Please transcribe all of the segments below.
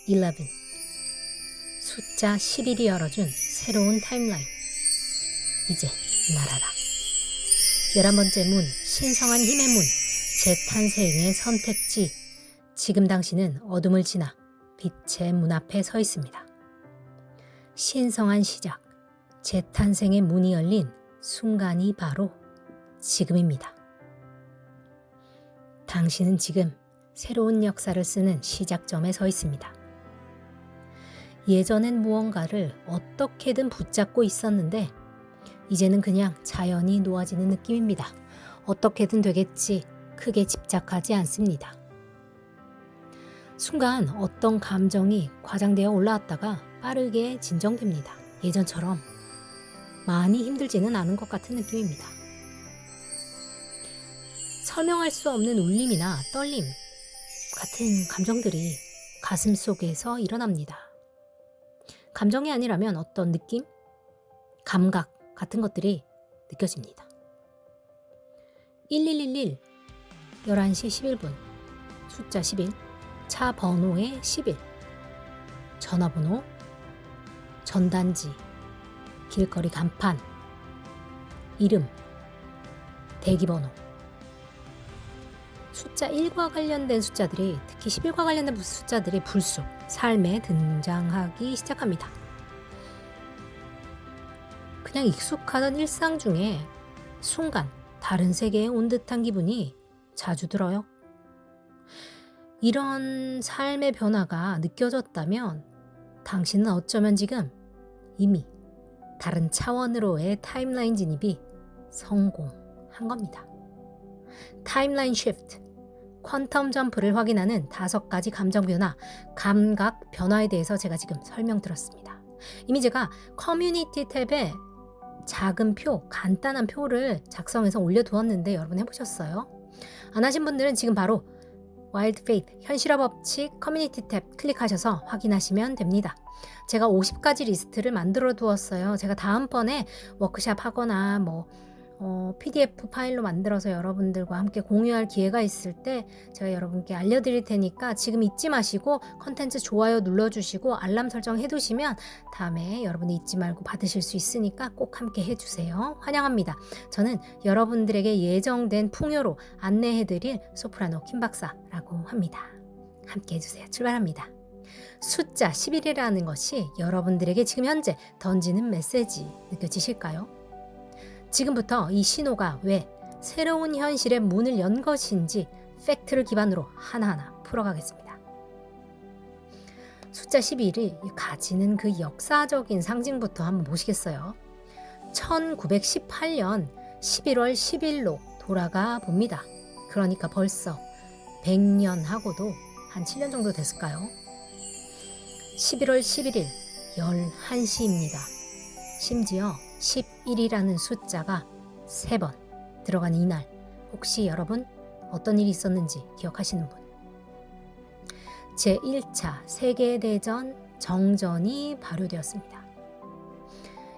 11. 숫자 11이 열어준 새로운 타임라인. 이제 날아라. 11번째 문, 신성한 힘의 문, 재탄생의 선택지. 지금 당신은 어둠을 지나 빛의 문 앞에 서 있습니다. 신성한 시작, 재탄생의 문이 열린 순간이 바로 지금입니다. 당신은 지금 새로운 역사를 쓰는 시작점에 서 있습니다. 예전엔 무언가를 어떻게든 붙잡고 있었는데 이제는 그냥 자연히 놓아지는 느낌입니다. 어떻게든 되겠지 크게 집착하지 않습니다. 순간 어떤 감정이 과장되어 올라왔다가 빠르게 진정됩니다. 예전처럼 많이 힘들지는 않은 것 같은 느낌입니다. 설명할 수 없는 울림이나 떨림 같은 감정들이 가슴 속에서 일어납니다. 감정이 아니라면 어떤 느낌, 감각 같은 것들이 느껴집니다. 1111, 11시 11분, 숫자 11, 차 번호의 11, 전화번호, 전단지, 길거리 간판, 이름, 대기번호. 숫자 1과 관련된 숫자들이, 특히 11과 관련된 숫자들이 불쑥 삶에 등장하기 시작합니다. 그냥 익숙하던 일상 중에 순간 다른 세계에 온 듯한 기분이 자주 들어요. 이런 삶의 변화가 느껴졌다면 당신은 어쩌면 지금 이미 다른 차원으로의 타임라인 진입이 성공한 겁니다. 타임라인 쉬프트, 퀀텀 점프를 확인하는 5가지 감정 변화, 감각 변화에 대해서 제가 지금 설명드렸습니다. 이미 제가 커뮤니티 탭에 작은 표, 간단한 표를 작성해서 올려두었는데 여러분 해보셨어요? 안 하신 분들은 지금 바로 와일드 페이트, 현실화 법칙 커뮤니티 탭 클릭하셔서 확인하시면 됩니다. 제가 50가지 리스트를 만들어 두었어요. 제가 다음번에 워크샵 하거나 PDF 파일로 만들어서 여러분들과 함께 공유할 기회가 있을 때 제가 여러분께 알려드릴 테니까 지금 잊지 마시고 컨텐츠 좋아요 눌러주시고 알람 설정 해두시면 다음에 여러분이 잊지 말고 받으실 수 있으니까 꼭 함께 해주세요. 환영합니다. 저는 여러분들에게 예정된 풍요로 안내해드릴 소프라노 김박사라고 합니다. 함께 해주세요. 출발합니다. 숫자 11이라는 것이 여러분들에게 지금 현재 던지는 메시지 느껴지실까요? 지금부터 이 신호가 왜 새로운 현실의 문을 연 것인지 팩트를 기반으로 하나하나 풀어가겠습니다. 숫자 11이 가지는 그 역사적인 상징부터 한번 보시겠어요? 1918년 11월 10일로 돌아가 봅니다. 그러니까 벌써 100년 하고도 한 7년 정도 됐을까요? 11월 11일 11시입니다. 심지어 11이라는 숫자가 3번 들어간 이날, 혹시 여러분 어떤 일이 있었는지 기억하시는 분? 제1차 세계대전 정전이 발효되었습니다.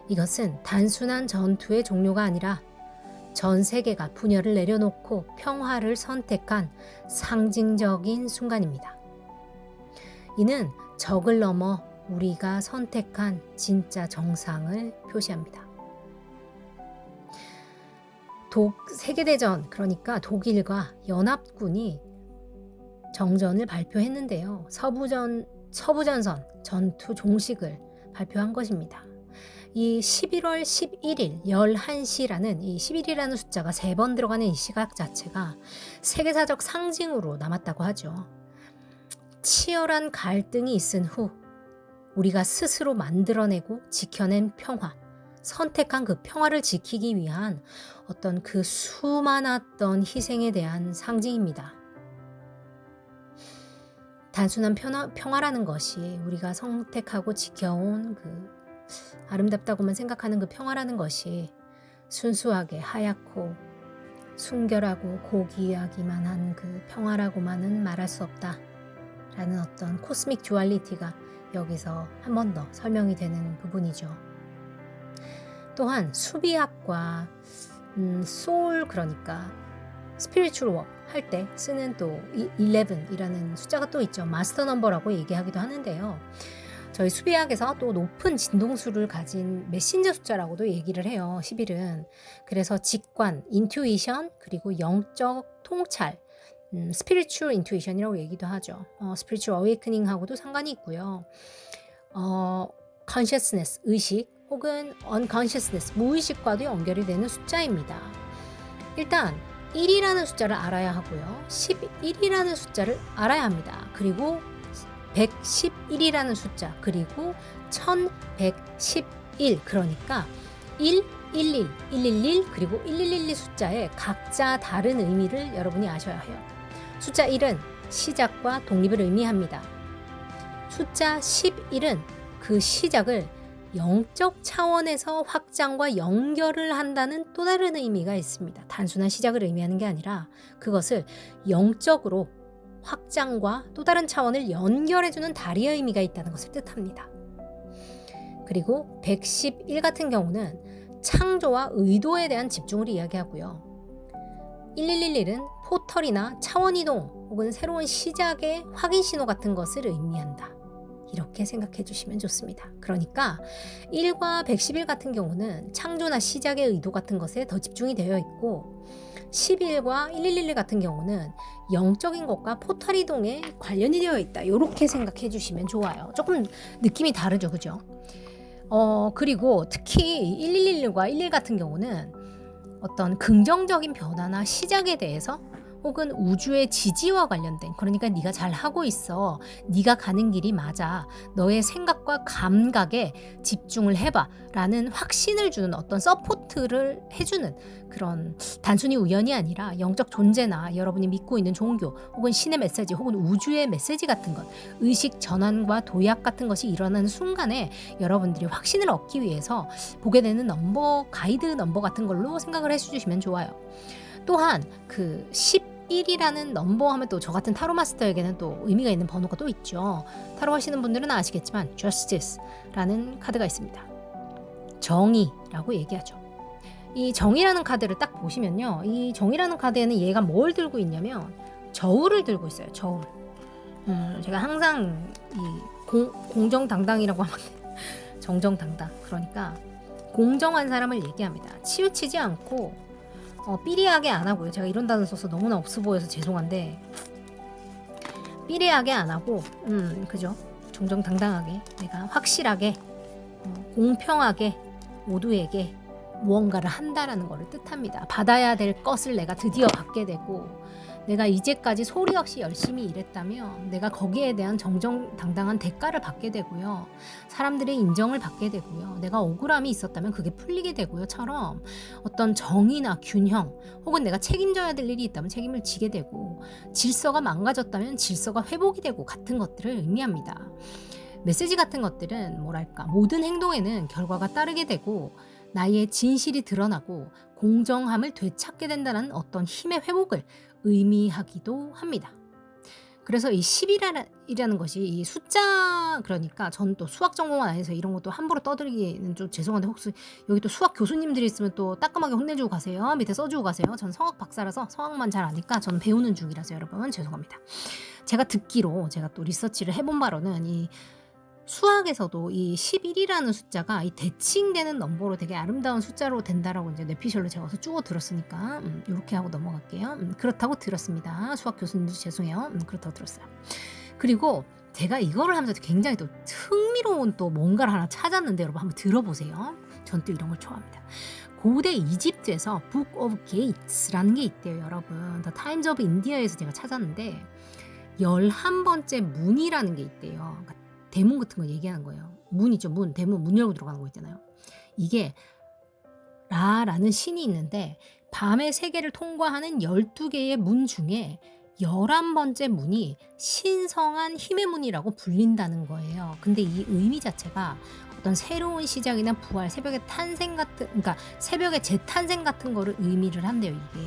이것은 단순한 전투의 종료가 아니라 전 세계가 분열을 내려놓고 평화를 선택한 상징적인 순간입니다. 이는 적을 넘어 우리가 선택한 진짜 정상을 표시합니다. 세계대전, 그러니까 독일과 연합군이 정전을 발표했는데요. 서부전선 전투 종식을 발표한 것입니다. 이 11월 11일 11시라는 이 11이라는 숫자가 3번 들어가는 이 시각 자체가 세계사적 상징으로 남았다고 하죠. 치열한 갈등이 있은 후 우리가 스스로 만들어내고 지켜낸 평화, 선택한 그 평화를 지키기 위한 어떤 그 수많았던 희생에 대한 상징입니다. 단순한 평화라는 것이 우리가 선택하고 지켜온 그 아름답다고만 생각하는 그 평화라는 것이 순수하게 하얗고 순결하고 고귀하기만 한 그 평화라고만은 말할 수 없다라는 어떤 코스믹 듀얼리티가 여기서 한 번 더 설명이 되는 부분이죠. 또한 수비학과 소울, 그러니까 스피리추얼 워 할 때 쓰는 또 11이라는 숫자가 또 있죠. 마스터 넘버라고 얘기하기도 하는데요. 저희 수비학에서 또 높은 진동수를 가진 메신저 숫자라고도 얘기를 해요. 11은. 그래서 직관, 인투이션, 그리고 영적 통찰, 스피리추얼 인투이션이라고 얘기도 하죠. 스피리추얼 어웨이크닝하고도 상관이 있고요. consciousness, 의식, 혹은 unconsciousness, 무의식과도 연결이 되는 숫자입니다. 일단 1이라는 숫자를 알아야 하고요. 11이라는 숫자를 알아야 합니다. 그리고 111이라는 숫자, 그리고 1111, 그러니까 1, 111, 111, 그리고 1112 숫자의 각자 다른 의미를 여러분이 아셔야 해요. 숫자 1은 시작과 독립을 의미합니다. 숫자 11은 그 시작을 영적 차원에서 확장과 연결을 한다는 또 다른 의미가 있습니다. 단순한 시작을 의미하는 게 아니라 그것을 영적으로 확장과 또 다른 차원을 연결해주는 다리의 의미가 있다는 것을 뜻합니다. 그리고 111 같은 경우는 창조와 의도에 대한 집중을 이야기하고요. 1111은 포털이나 차원이동 혹은 새로운 시작의 확인 신호 같은 것을 의미한다. 이렇게 생각해 주시면 좋습니다. 그러니까 1과 111 같은 경우는 창조나 시작의 의도 같은 것에 더 집중이 되어 있고 11과 1111 같은 경우는 영적인 것과 포털 이동에 관련이 되어 있다. 이렇게 생각해 주시면 좋아요. 조금 느낌이 다르죠. 그죠? 그리고 특히 1111과 11 같은 경우는 어떤 긍정적인 변화나 시작에 대해서 혹은 우주의 지지와 관련된, 그러니까 네가 잘하고 있어, 네가 가는 길이 맞아, 너의 생각과 감각에 집중을 해봐 라는 확신을 주는 어떤 서포트를 해주는 그런, 단순히 우연이 아니라 영적 존재나 여러분이 믿고 있는 종교 혹은 신의 메시지 혹은 우주의 메시지 같은 것, 의식 전환과 도약 같은 것이 일어나는 순간에 여러분들이 확신을 얻기 위해서 보게 되는 넘버, 가이드 넘버 같은 걸로 생각을 해주시면 좋아요. 또한 그 11이라는 넘버 하면 또 저 같은 타로 마스터에게는 또 의미가 있는 번호가 또 있죠. 타로 하시는 분들은 아시겠지만 Justice라는 카드가 있습니다. 정의라고 얘기하죠. 이 정의라는 카드를 딱 보시면요. 이 정의라는 카드에는 얘가 뭘 들고 있냐면 저울을 들고 있어요. 저울. 제가 항상 이 공정당당이라고 하면 정정당당. 그러니까 공정한 사람을 얘기합니다. 치우치지 않고 삐리하게 안 하고요. 제가 이런 단어 써서 너무나 없어 보여서 죄송한데 삐리하게 안 하고 그죠? 정정당당하게 내가 확실하게 공평하게 모두에게 무언가를 한다라는 것을 뜻합니다. 받아야 될 것을 내가 드디어 받게 되고 내가 이제까지 소리 없이 열심히 일했다면 내가 거기에 대한 정정당당한 대가를 받게 되고요. 사람들의 인정을 받게 되고요. 내가 억울함이 있었다면 그게 풀리게 되고요.처럼 어떤 정의나 균형 혹은 내가 책임져야 될 일이 있다면 책임을 지게 되고 질서가 망가졌다면 질서가 회복이 되고 같은 것들을 의미합니다. 메시지 같은 것들은 뭐랄까 모든 행동에는 결과가 따르게 되고 나의 진실이 드러나고 공정함을 되찾게 된다는 어떤 힘의 회복을 의미하기도 합니다. 그래서 이 10이라는 것이 이 숫자, 그러니까 저는 또 수학 전공은 아니어서 이런 것도 함부로 떠들기는 좀 죄송한데 혹시 여기 또 수학 교수님들이 있으면 또 따끔하게 혼내주고 가세요. 밑에 써주고 가세요. 저는 성악 박사라서 성악만 잘 아니까 저는 배우는 중이라서 여러분 죄송합니다. 제가 듣기로 제가 또 리서치를 해본 바로는 이 수학에서도 이 11이라는 숫자가 이 대칭되는 넘버로 되게 아름다운 숫자로 된다라고 이제 뇌피셜로 제가 어서 쭉 들었으니까 이렇게 하고 넘어갈게요. 그렇다고 들었습니다. 수학 교수님도 죄송해요. 그렇다고 들었어요. 그리고 제가 이거를 하면서 굉장히 또 흥미로운 또 뭔가를 하나 찾았는데 여러분 한번 들어보세요. 전 또 이런 걸 좋아합니다. 고대 이집트에서 Book of Gates라는 게 있대요. 여러분 The Times of India에서 제가 찾았는데 11번째 문이라는 게 있대요. 그러니까 대문 같은 거 얘기하는 거예요. 문 있죠. 문, 대문, 문 열고 들어가는 거 있잖아요. 이게 라라는 신이 있는데 밤의 세계를 통과하는 12개의 문 중에 11번째 문이 신성한 힘의 문이라고 불린다는 거예요. 근데 이 의미 자체가 어떤 새로운 시작이나 부활, 새벽의 탄생 같은, 그러니까 새벽의 재탄생 같은 거를 의미를 한대요, 이게.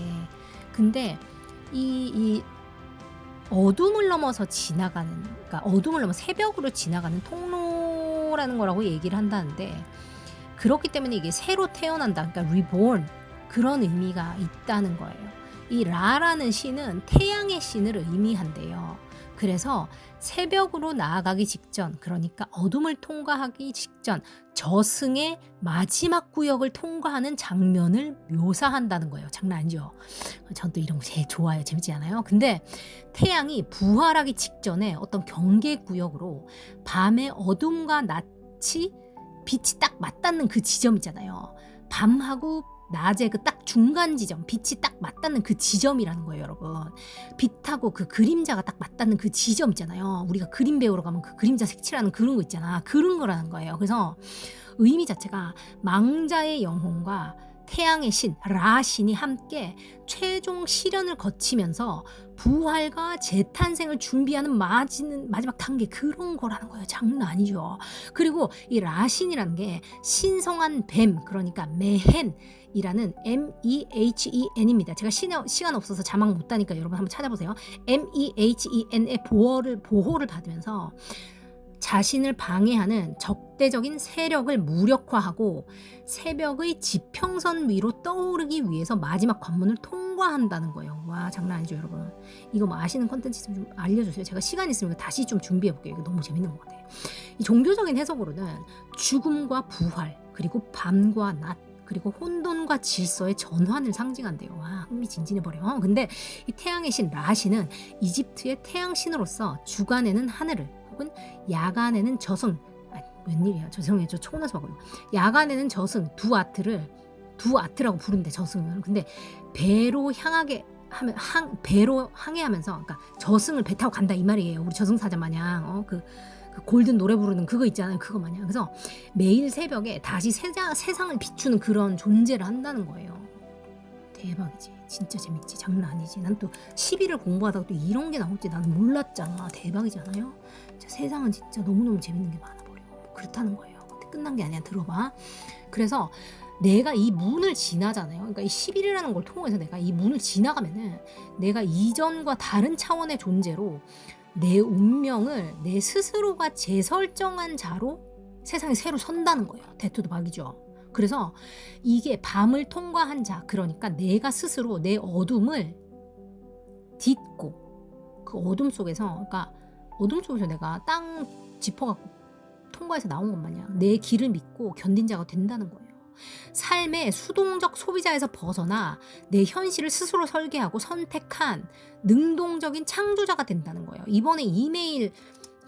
근데 이 어둠을 넘어서 지나가는, 그러니까 어둠을 넘어 새벽으로 지나가는 통로라는 거라고 얘기를 한다는데 그렇기 때문에 이게 새로 태어난다, 그러니까 reborn, 그런 의미가 있다는 거예요. 이 라라는 신은 태양의 신을 의미한대요. 그래서 새벽으로 나아가기 직전, 그러니까 어둠을 통과하기 직전 저승의 마지막 구역을 통과하는 장면을 묘사한다는 거예요. 장난 아니죠? 전 또 이런 거 제일 좋아해요. 재밌지 않아요? 근데 태양이 부활하기 직전에 어떤 경계 구역으로 밤의 어둠과 낮이 빛이 딱 맞닿는 그 지점 있잖아요. 밤하고 낮에 그 딱 중간 지점, 빛이 딱 맞닿는 그 지점이라는 거예요, 여러분. 빛하고 그 그림자가 딱 맞닿는 그 지점 있잖아요. 우리가 그림 배우러 가면 그 그림자 색칠하는 그런 거 있잖아. 그런 거라는 거예요. 그래서 의미 자체가 망자의 영혼과 태양의 신, 라 신이 함께 최종 시련을 거치면서 부활과 재탄생을 준비하는 마지막 단계, 그런 거라는 거예요. 장난 아니죠. 그리고 이 라신이라는 게 신성한 뱀, 그러니까 메헨이라는 MEHEN입니다. 제가 시간 없어서 자막 못 따니까 여러분 한번 찾아보세요. MEHEN의 보호를 받으면서 자신을 방해하는 적대적인 세력을 무력화하고 새벽의 지평선 위로 떠오르기 위해서 마지막 관문을 통과한다는 거예요. 와, 장난 아니죠, 여러분. 이거 뭐 아시는 컨텐츠 좀 알려주세요. 제가 시간 있으면 다시 좀 준비해볼게요. 이거 너무 재밌는 것 같아요. 이 종교적인 해석으로는 죽음과 부활, 그리고 밤과 낮, 그리고 혼돈과 질서의 전환을 상징한대요. 와, 흥미진진해버려. 근데 이 태양의 신 라신은 이집트의 태양신으로서 주간에는 하늘을, 혹은 야간에는 저승, 웬일이야, 죄송해요, 저 초나서 먹어요. 야간에는 저승 두 아트라고 부른대, 저승을. 근데 배로 항해하면서, 그러니까 저승을 배 타고 간다 이 말이에요. 우리 저승사자 마냥 그 골든 노래 부르는 그거 있잖아요, 그거 마냥. 그래서 매일 새벽에 다시 세상을 비추는 그런 존재를 한다는 거예요. 대박이지. 진짜 재밌지. 장난 아니지. 난 또 10일을 공부하다가 또 이런 게 나올지 나는 몰랐잖아. 대박이잖아요. 세상은 진짜 너무너무 재밌는 게 많아버려. 그렇다는 거예요. 근데 끝난 게 아니야. 들어봐. 그래서 내가 이 문을 지나잖아요. 그러니까 이 10일이라는 걸 통해서 내가 이 문을 지나가면은 내가 이전과 다른 차원의 존재로 내 운명을 내 스스로가 재설정한 자로 세상에 새로 선다는 거예요. 대투도 박이죠. 그래서 이게 밤을 통과한 자, 그러니까 내가 스스로 내 어둠을 딛고 그 어둠 속에서, 그러니까 어둠 속에서 내가 땅 짚어갖고 통과해서 나온 것 마냥 내 길을 믿고 견딘 자가 된다는 거예요. 삶의 수동적 소비자에서 벗어나 내 현실을 스스로 설계하고 선택한 능동적인 창조자가 된다는 거예요. 이번에 이메일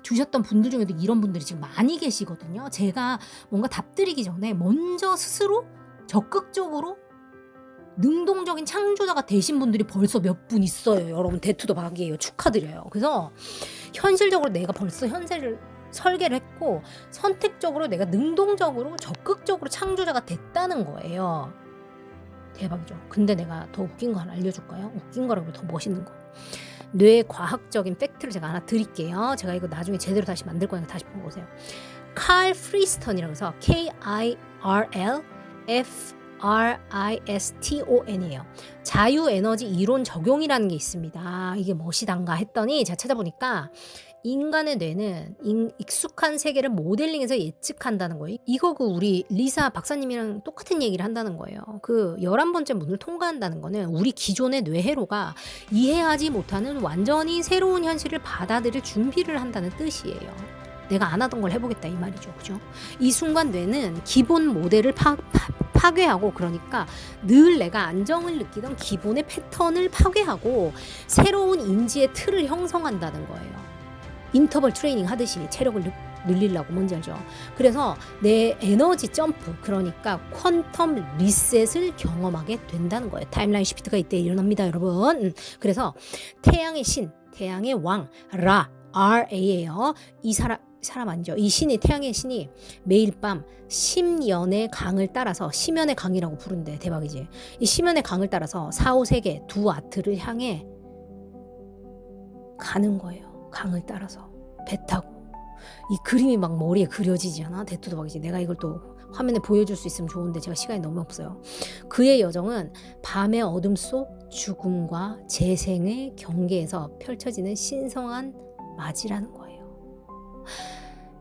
주셨던 분들 중에도 이런 분들이 지금 많이 계시거든요. 제가 뭔가 답드리기 전에 먼저 스스로 적극적으로 능동적인 창조자가 되신 분들이 벌써 몇 분 있어요. 여러분, 대투도 박이에요. 축하드려요. 그래서 현실적으로 내가 벌써 현세를 설계를 했고 선택적으로 내가 능동적으로 적극적으로 창조자가 됐다는 거예요. 대박이죠. 근데 내가 더 웃긴 거 하나 알려줄까요? 웃긴 거라고 더 멋있는 거. 뇌 과학적인 팩트를 제가 하나 드릴게요. 제가 이거 나중에 제대로 다시 만들 거니까 다시 보세요. 칼 프리스턴이라고 해서 KIRLFRISTON이에요. 자유에너지 이론 적용이라는 게 있습니다. 이게 무엇이단가 했더니 제가 찾아보니까 인간의 뇌는 익숙한 세계를 모델링해서 예측한다는 거예요. 이거 우리 리사 박사님이랑 똑같은 얘기를 한다는 거예요. 11번째 문을 통과한다는 거는 우리 기존의 뇌회로가 이해하지 못하는 완전히 새로운 현실을 받아들일 준비를 한다는 뜻이에요. 내가 안 하던 걸 해보겠다 이 말이죠. 그죠? 이 순간 뇌는 기본 모델을 파괴하고, 그러니까 늘 내가 안정을 느끼던 기본의 패턴을 파괴하고 새로운 인지의 틀을 형성한다는 거예요. 인터벌 트레이닝 하듯이 체력을 늘리려고. 뭔지 알죠? 그래서 내 에너지 점프, 그러니까 퀀텀 리셋을 경험하게 된다는 거예요. 타임라인 시프트가 이때 일어납니다, 여러분. 그래서 태양의 신, 태양의 왕, 라, RA예요. 이 사람 아니죠. 이 신이, 태양의 신이 매일 밤 심연의 강을 따라서, 심연의 강이라고 부른대. 대박이지. 이 심연의 강을 따라서 4, 5세계 두 아트를 향해 가는 거예요. 강을 따라서 배 타고. 이 그림이 막 머리에 그려지지 않아? 대투도박이지. 내가 이걸 또 화면에 보여줄 수 있으면 좋은데 제가 시간이 너무 없어요. 그의 여정은 밤의 어둠 속 죽음과 재생의 경계에서 펼쳐지는 신성한 맞이라는 거예요.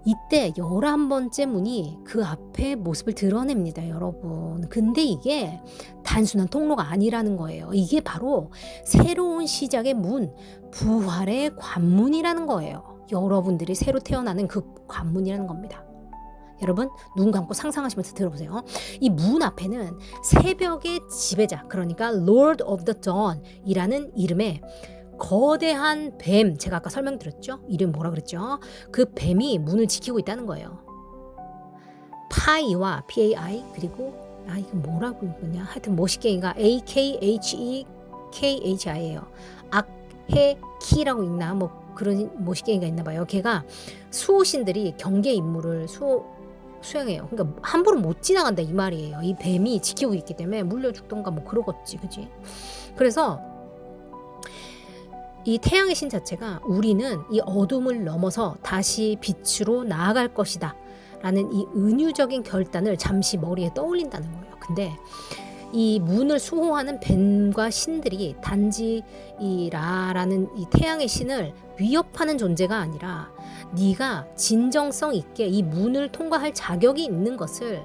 이때 11번째 문이 그 앞에 모습을 드러냅니다, 여러분. 근데 이게 단순한 통로가 아니라는 거예요. 이게 바로 새로운 시작의 문, 부활의 관문이라는 거예요. 여러분들이 새로 태어나는 그 관문이라는 겁니다. 여러분 눈 감고 상상하시면서 들어보세요. 이 문 앞에는 새벽의 지배자, 그러니까 Lord of the Dawn 이라는 이름의 거대한 뱀, 제가 아까 설명드렸죠? 이름 뭐라 그랬죠? 그 뱀이 문을 지키고 있다는 거예요. 파이와 PAI 그리고 이거 뭐라고 읽냐? 하여튼 모시게인가 AKHEKHI예요. 악해키라고 읽나? 뭐 그런 모시게인가 있나 봐요. 걔가 수호신들이 경계 임무를 수행해요. 그러니까 함부로 못 지나간다 이 말이에요. 이 뱀이 지키고 있기 때문에 물려 죽던가 뭐 그러겠지, 그지? 그래서 이 태양의 신 자체가 우리는 이 어둠을 넘어서 다시 빛으로 나아갈 것이다 라는 이 은유적인 결단을 잠시 머리에 떠올린다는 거예요. 근데 이 문을 수호하는 뱀과 신들이 단지 이 라라는 이 태양의 신을 위협하는 존재가 아니라 네가 진정성 있게 이 문을 통과할 자격이 있는 것을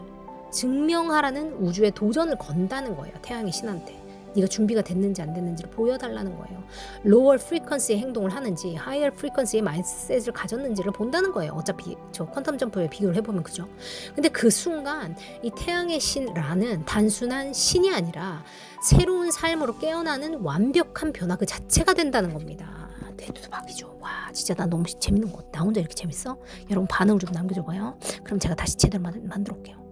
증명하라는 우주의 도전을 건다는 거예요. 태양의 신한테. 네가 준비가 됐는지 안 됐는지를 보여달라는 거예요. lower frequency의 행동을 하는지 higher frequency의 마인드셋을 가졌는지를 본다는 거예요. 어차피 저 퀀텀 점프에 비교를 해보면 그죠. 근데 그 순간 이 태양의 신라는 단순한 신이 아니라 새로운 삶으로 깨어나는 완벽한 변화 그 자체가 된다는 겁니다. 대두박이죠. 와 진짜 나 너무 재밌는 것 같아. 나 혼자 이렇게 재밌어? 여러분 반응을 좀 남겨줘봐요. 그럼 제가 다시 제대로 만들어 올게요.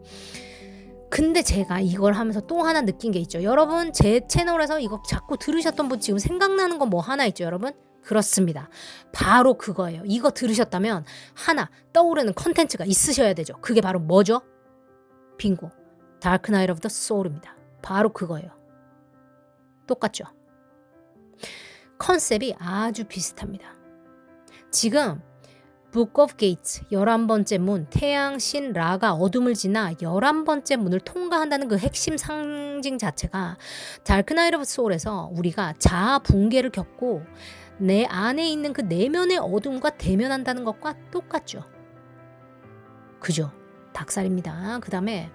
근데 제가 이걸 하면서 또 하나 느낀 게 있죠. 여러분 제 채널에서 이거 자꾸 들으셨던 분 지금 생각나는 거 뭐 하나 있죠, 여러분? 그렇습니다. 바로 그거예요. 이거 들으셨다면 하나 떠오르는 컨텐츠가 있으셔야 되죠. 그게 바로 뭐죠? 빙고. 다크 나이트 오브 더 소울입니다. 바로 그거예요. 똑같죠? 컨셉이 아주 비슷합니다. 지금 Book of Gates, 11번째 문, 태양신 라가 어둠을 지나 11번째 문을 통과한다는 그 핵심 상징 자체가 다크 나이트 오브 소울에서 우리가 자아 붕괴를 겪고 내 안에 있는 그 내면의 어둠과 대면한다는 것과 똑같죠. 그죠? 닭살입니다. 그 다음에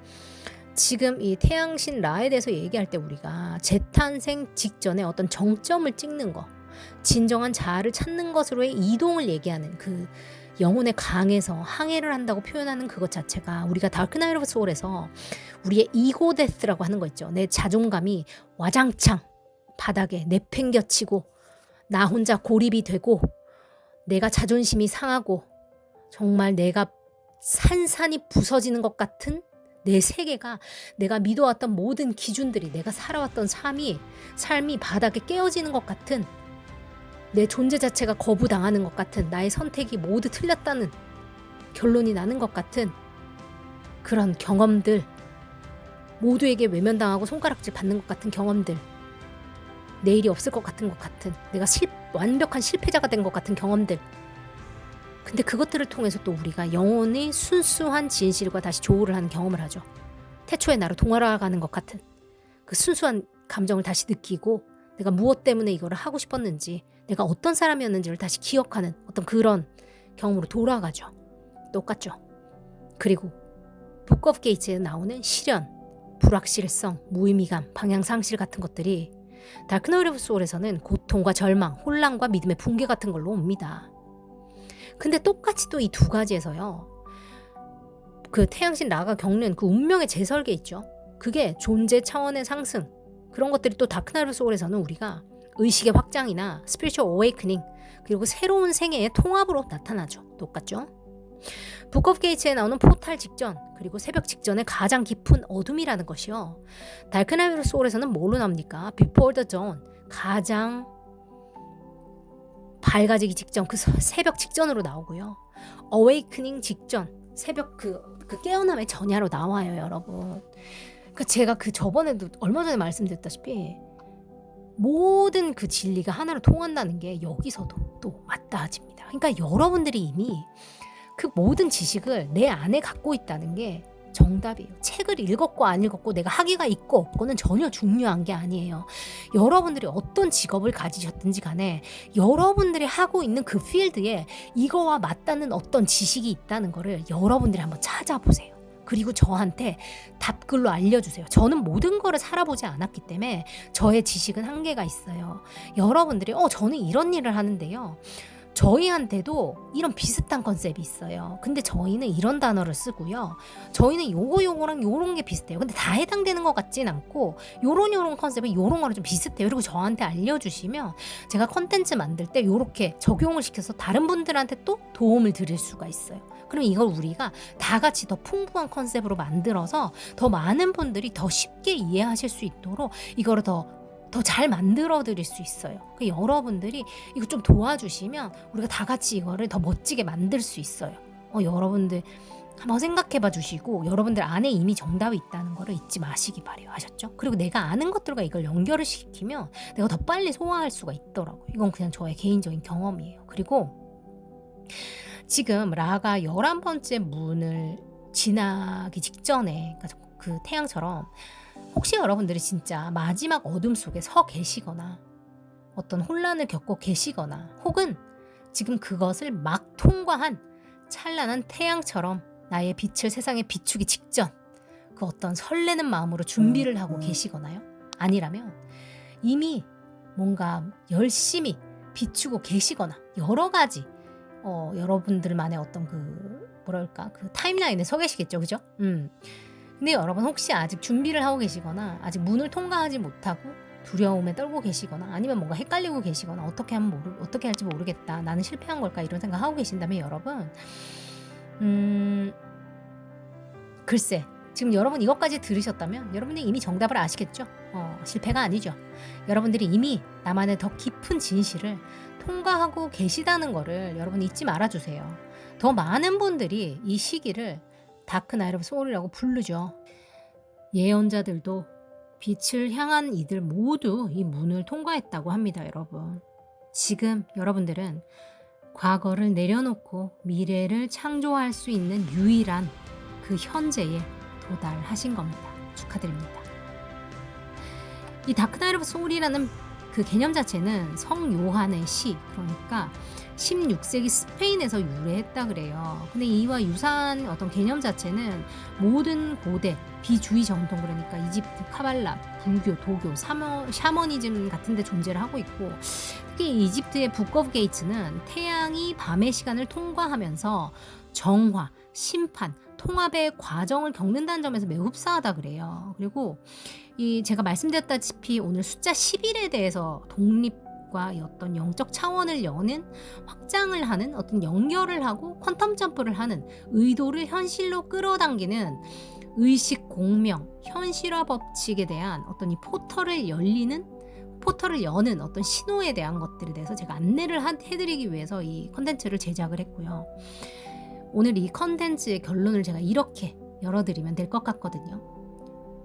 지금 이 태양신 라에 대해서 얘기할 때 우리가 재탄생 직전에 어떤 정점을 찍는 거, 진정한 자아를 찾는 것으로의 이동을 얘기하는 그 영혼의 강에서 항해를 한다고 표현하는 그것 자체가 우리가 다크 나이트 오브 소울에서 우리의 이고 데스라고 하는 거 있죠. 내 자존감이 와장창 바닥에 내팽겨치고 나 혼자 고립이 되고 내가 자존심이 상하고 정말 내가 산산이 부서지는 것 같은 내 세계가 내가 믿어왔던 모든 기준들이 내가 살아왔던 삶이 바닥에 깨어지는 것 같은 내 존재 자체가 거부당하는 것 같은 나의 선택이 모두 틀렸다는 결론이 나는 것 같은 그런 경험들, 모두에게 외면당하고 손가락질 받는 것 같은 경험들, 내일이 없을 것 같은 내가 완벽한 실패자가 된 것 같은 경험들. 근데 그것들을 통해서 또 우리가 영혼의 순수한 진실과 다시 조우를 하는 경험을 하죠. 태초의 나로 돌아가는 것 같은 그 순수한 감정을 다시 느끼고 내가 무엇 때문에 이거를 하고 싶었는지, 내가 어떤 사람이었는지를 다시 기억하는 어떤 그런 경험으로 돌아가죠. 똑같죠. 그리고 Book of Gates에 나오는 시련, 불확실성, 무의미감, 방향상실 같은 것들이 다크 나이트 오브 소울에서는 고통과 절망, 혼란과 믿음의 붕괴 같은 걸로 옵니다. 근데 똑같이 또 이 두 가지에서요, 그 태양신 라가 겪는 그 운명의 재설계 있죠. 그게 존재 차원의 상승, 그런 것들이 또 다크 나이트 오브 소울에서는 우리가 의식의 확장이나 스피리추얼 어웨이크닝, 그리고 새로운 생애의 통합으로 나타나죠. 똑같죠? 북 오브 게이츠에 나오는 포탈 직전, 그리고 새벽 직전의 가장 깊은 어둠이라는 것이요. 다크 나이트 오브 소울에서는 뭘로 나옵니까? Before the dawn, 가장 밝아지기 직전, 그 새벽 직전으로 나오고요. 어웨이크닝 직전, 새벽 그 깨어남의 전야로 나와요, 여러분. 그러니까 제가 저번에도 얼마 전에 말씀드렸다시피 모든 그 진리가 하나로 통한다는 게 여기서도 또 맞닿아집니다. 그러니까 여러분들이 이미 그 모든 지식을 내 안에 갖고 있다는 게 정답이에요. 책을 읽었고 안 읽었고 내가 학위가 있고 없고는 전혀 중요한 게 아니에요. 여러분들이 어떤 직업을 가지셨든지 간에 여러분들이 하고 있는 그 필드에 이거와 맞닿는 어떤 지식이 있다는 거를 여러분들이 한번 찾아보세요. 그리고 저한테 답글로 알려주세요. 저는 모든 거를 살아보지 않았기 때문에 저의 지식은 한계가 있어요. 여러분들이 저는 이런 일을 하는데요. 저희한테도 이런 비슷한 컨셉이 있어요. 근데 저희는 이런 단어를 쓰고요. 저희는 요거랑 요런 게 비슷해요. 근데 다 해당되는 것 같진 않고 요런 컨셉은 요런 거랑 좀 비슷해요. 그리고 저한테 알려주시면 제가 컨텐츠 만들 때 요렇게 적용을 시켜서 다른 분들한테 또 도움을 드릴 수가 있어요. 그럼 이걸 우리가 다 같이 더 풍부한 컨셉으로 만들어서 더 많은 분들이 더 쉽게 이해하실 수 있도록 이거를 더 잘 만들어 드릴 수 있어요. 그러니까 여러분들이 이거 좀 도와주시면 우리가 다 같이 이거를 더 멋지게 만들 수 있어요. 여러분들 한번 생각해 봐 주시고 여러분들 안에 이미 정답이 있다는 거를 잊지 마시기 바래요. 아셨죠? 그리고 내가 아는 것들과 이걸 연결을 시키면 내가 더 빨리 소화할 수가 있더라고요. 이건 그냥 저의 개인적인 경험이에요. 그리고 지금 라가 11번째 문을 지나기 직전에 그 태양처럼 혹시 여러분들이 진짜 마지막 어둠 속에 서 계시거나 어떤 혼란을 겪고 계시거나 혹은 지금 그것을 막 통과한 찬란한 태양처럼 나의 빛을 세상에 비추기 직전 그 어떤 설레는 마음으로 준비를 하고 계시거나요? 아니라면 이미 뭔가 열심히 비추고 계시거나 여러 가지 여러분들만의 어떤 그 타임라인에 서 계시겠죠, 그죠? 근데 여러분 혹시 아직 준비를 하고 계시거나 아직 문을 통과하지 못하고 두려움에 떨고 계시거나 아니면 뭔가 헷갈리고 계시거나 어떻게 할지 모르겠다. 나는 실패한 걸까? 이런 생각 하고 계신다면 여러분 글쎄 지금 여러분 이것까지 들으셨다면 여러분이 이미 정답을 아시겠죠? 실패가 아니죠. 여러분들이 이미 나만의 더 깊은 진실을 통과하고 계시다는 거를 여러분 잊지 말아주세요. 더 많은 분들이 이 시기를 다크 나이트 오브 소울이라고 부르죠. 예언자들도 빛을 향한 이들 모두 이 문을 통과했다고 합니다. 여러분. 지금 여러분들은 과거를 내려놓고 미래를 창조할 수 있는 유일한 그 현재에 도달하신 겁니다. 축하드립니다. 이 다크 나이트 오브 소울이라는 그 개념 자체는 성 요한의 시, 그러니까 16세기 스페인에서 유래했다 그래요. 근데 이와 유사한 어떤 개념 자체는 모든 고대 비주의 정통, 그러니까 이집트, 카발라, 불교, 도교, 샤머니즘 같은 데 존재를 하고 있고, 특히 이집트의 북 오브 게이츠는 태양이 밤의 시간을 통과하면서 정화, 심판, 통합의 과정을 겪는다는 점에서 매우 흡사하다 그래요. 그리고 제가 말씀드렸다시피 오늘 숫자 11에 대해서 독립과 어떤 영적 차원을 여는 확장을 하는 어떤 연결을 하고 퀀텀 점프를 하는 의도를 현실로 끌어당기는 의식 공명, 현실화 법칙에 대한 어떤 이 포털을 여는 어떤 신호에 대한 것들에 대해서 제가 안내를 해드리기 위해서 이 컨텐츠를 제작을 했고요. 오늘 이 컨텐츠의 결론을 제가 이렇게 열어드리면 될 것 같거든요.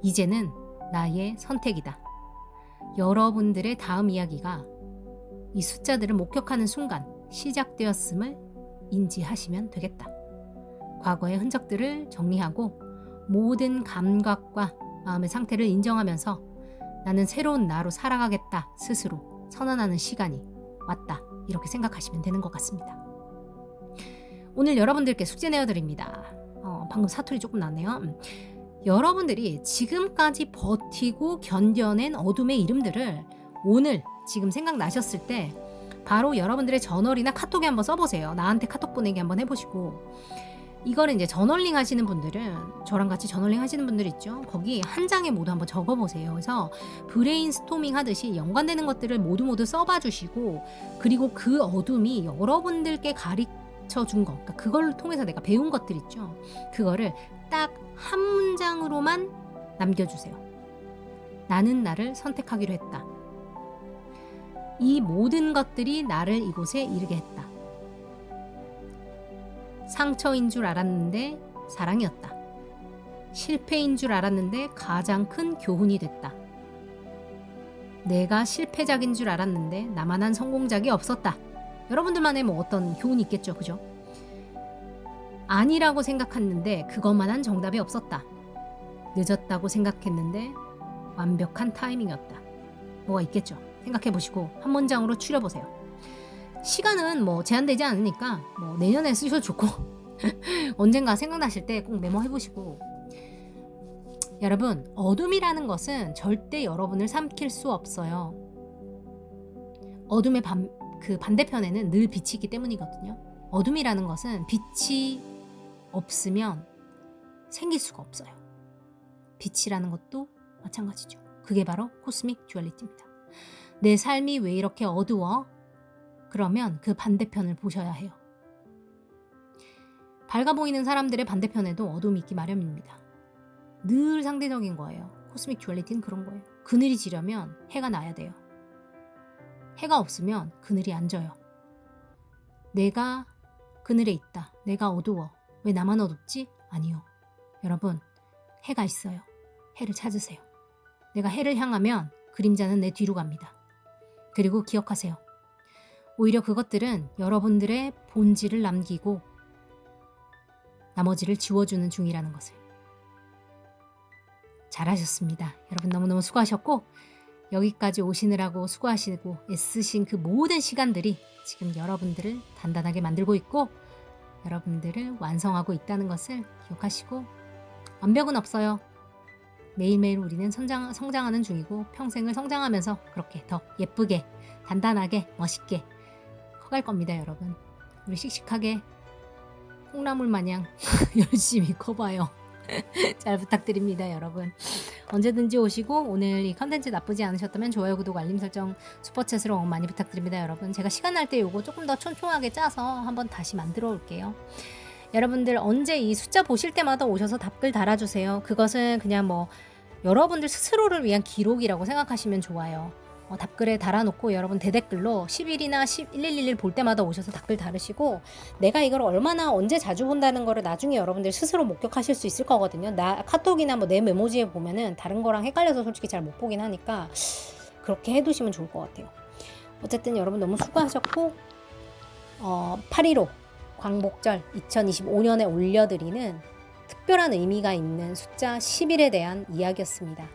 이제는 나의 선택이다. 여러분들의 다음 이야기가 이 숫자들을 목격하는 순간 시작되었음을 인지하시면 되겠다. 과거의 흔적들을 정리하고 모든 감각과 마음의 상태를 인정하면서 나는 새로운 나로 살아가겠다 스스로 선언하는 시간이 왔다. 이렇게 생각하시면 되는 것 같습니다. 오늘 여러분들께 숙제 내어드립니다. 방금 사투리 조금 나네요. 여러분들이 지금까지 버티고 견뎌낸 어둠의 이름들을 오늘 지금 생각나셨을 때 바로 여러분들의 저널이나 카톡에 한번 써보세요. 나한테 카톡 보내기 한번 해보시고, 이거를 이제 저널링 하시는 분들은, 저랑 같이 저널링 하시는 분들 있죠. 거기 한 장에 모두 한번 적어보세요. 그래서 브레인스토밍 하듯이 연관되는 것들을 모두 써봐 주시고, 그리고 그 어둠이 여러분들께 가르쳐 준 거, 그러니까 그걸 통해서 내가 배운 것들 있죠. 그거를 딱 한 문장으로만 남겨주세요. 나는 나를 선택하기로 했다. 이 모든 것들이 나를 이곳에 이르게 했다. 상처인 줄 알았는데 사랑이었다. 실패인 줄 알았는데 가장 큰 교훈이 됐다. 내가 실패작인 줄 알았는데 나만한 성공작이 없었다. 여러분들만의 어떤 교훈이 있겠죠, 그죠? 아니라고 생각했는데 그것만한 정답이 없었다. 늦었다고 생각했는데 완벽한 타이밍이었다. 뭐가 있겠죠. 생각해 보시고 한 문장으로 추려 보세요. 시간은 뭐 제한되지 않으니까 뭐 내년에 쓰셔도 좋고 언젠가 생각나실 때 꼭 메모해 보시고. 여러분, 어둠이라는 것은 절대 여러분을 삼킬 수 없어요. 어둠의 그 반대편에는 늘 빛이 있기 때문이거든요. 어둠이라는 것은 빛이 없으면 생길 수가 없어요. 빛이라는 것도 마찬가지죠. 그게 바로 코스믹 듀얼리티입니다. 내 삶이 왜 이렇게 어두워? 그러면 그 반대편을 보셔야 해요. 밝아 보이는 사람들의 반대편에도 어둠이 있기 마련입니다. 늘 상대적인 거예요. 코스믹 듀얼리티는 그런 거예요. 그늘이 지려면 해가 나야 돼요. 해가 없으면 그늘이 안 져요. 내가 그늘에 있다. 내가 어두워. 왜 나만 어둡지? 아니요. 여러분, 해가 있어요. 해를 찾으세요. 내가 해를 향하면 그림자는 내 뒤로 갑니다. 그리고 기억하세요. 오히려 그것들은 여러분들의 본질을 남기고 나머지를 지워주는 중이라는 것을. 잘하셨습니다. 여러분 너무너무 수고하셨고, 여기까지 오시느라고 수고하시고 애쓰신 그 모든 시간들이 지금 여러분들을 단단하게 만들고 있고 여러분들을 완성하고 있다는 것을 기억하시고, 완벽은 없어요. 매일매일 우리는 성장하는 중이고 평생을 성장하면서 그렇게 더 예쁘게, 단단하게, 멋있게 커갈 겁니다. 여러분, 우리 씩씩하게 콩나물 마냥 열심히 커봐요. 잘 부탁드립니다. 여러분, 언제든지 오시고, 오늘 이 컨텐츠 나쁘지 않으셨다면 좋아요, 구독, 알림 설정, 슈퍼챗으로 응원 많이 부탁드립니다. 여러분, 제가 시간 날 때 요거 조금 더 촘촘하게 짜서 한번 다시 만들어 올게요. 여러분들 언제 이 숫자 보실 때마다 오셔서 답글 달아주세요. 그것은 그냥 뭐 여러분들 스스로를 위한 기록이라고 생각하시면 좋아요. 답글에 달아놓고 여러분 대댓글로 10일이나 1111 볼 때마다 오셔서 답글 달으시고, 내가 이걸 얼마나 언제 자주 본다는 거를 나중에 여러분들 스스로 목격하실 수 있을 거거든요. 나 카톡이나 뭐 내 메모지에 보면은 다른 거랑 헷갈려서 솔직히 잘 못 보긴 하니까 그렇게 해두시면 좋을 것 같아요. 어쨌든 여러분 너무 수고하셨고, 8.15 광복절 2025년에 올려드리는 특별한 의미가 있는 숫자 11에 대한 이야기였습니다.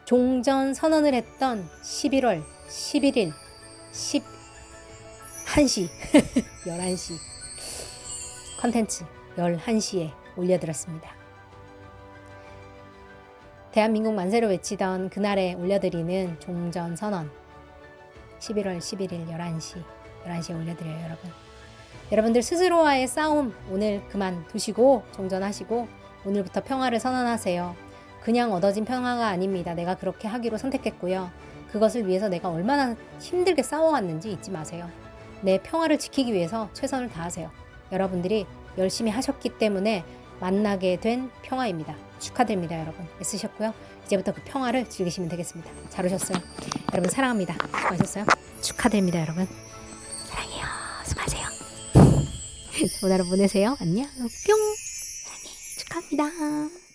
종전 선언을 했던 11월 11일 11시 11시 컨텐츠 11시에 올려드렸습니다. 대한민국 만세를 외치던 그날에 올려드리는 종전 선언 11월 11일 11시에 올려드려요. 여러분, 여러분들 스스로와의 싸움 오늘 그만두시고 종전하시고 오늘부터 평화를 선언하세요. 그냥 얻어진 평화가 아닙니다. 내가 그렇게 하기로 선택했고요. 그것을 위해서 내가 얼마나 힘들게 싸워왔는지 잊지 마세요. 내 평화를 지키기 위해서 최선을 다하세요. 여러분들이 열심히 하셨기 때문에 만나게 된 평화입니다. 축하드립니다. 여러분, 애쓰셨고요. 이제부터 그 평화를 즐기시면 되겠습니다. 잘 오셨어요. 여러분 사랑합니다. 수고하셨어요. 축하드립니다. 여러분 사랑해요. 수고하세요. 좋은 하루 보내세요. 안녕. 뿅. 사랑해. 축하합니다.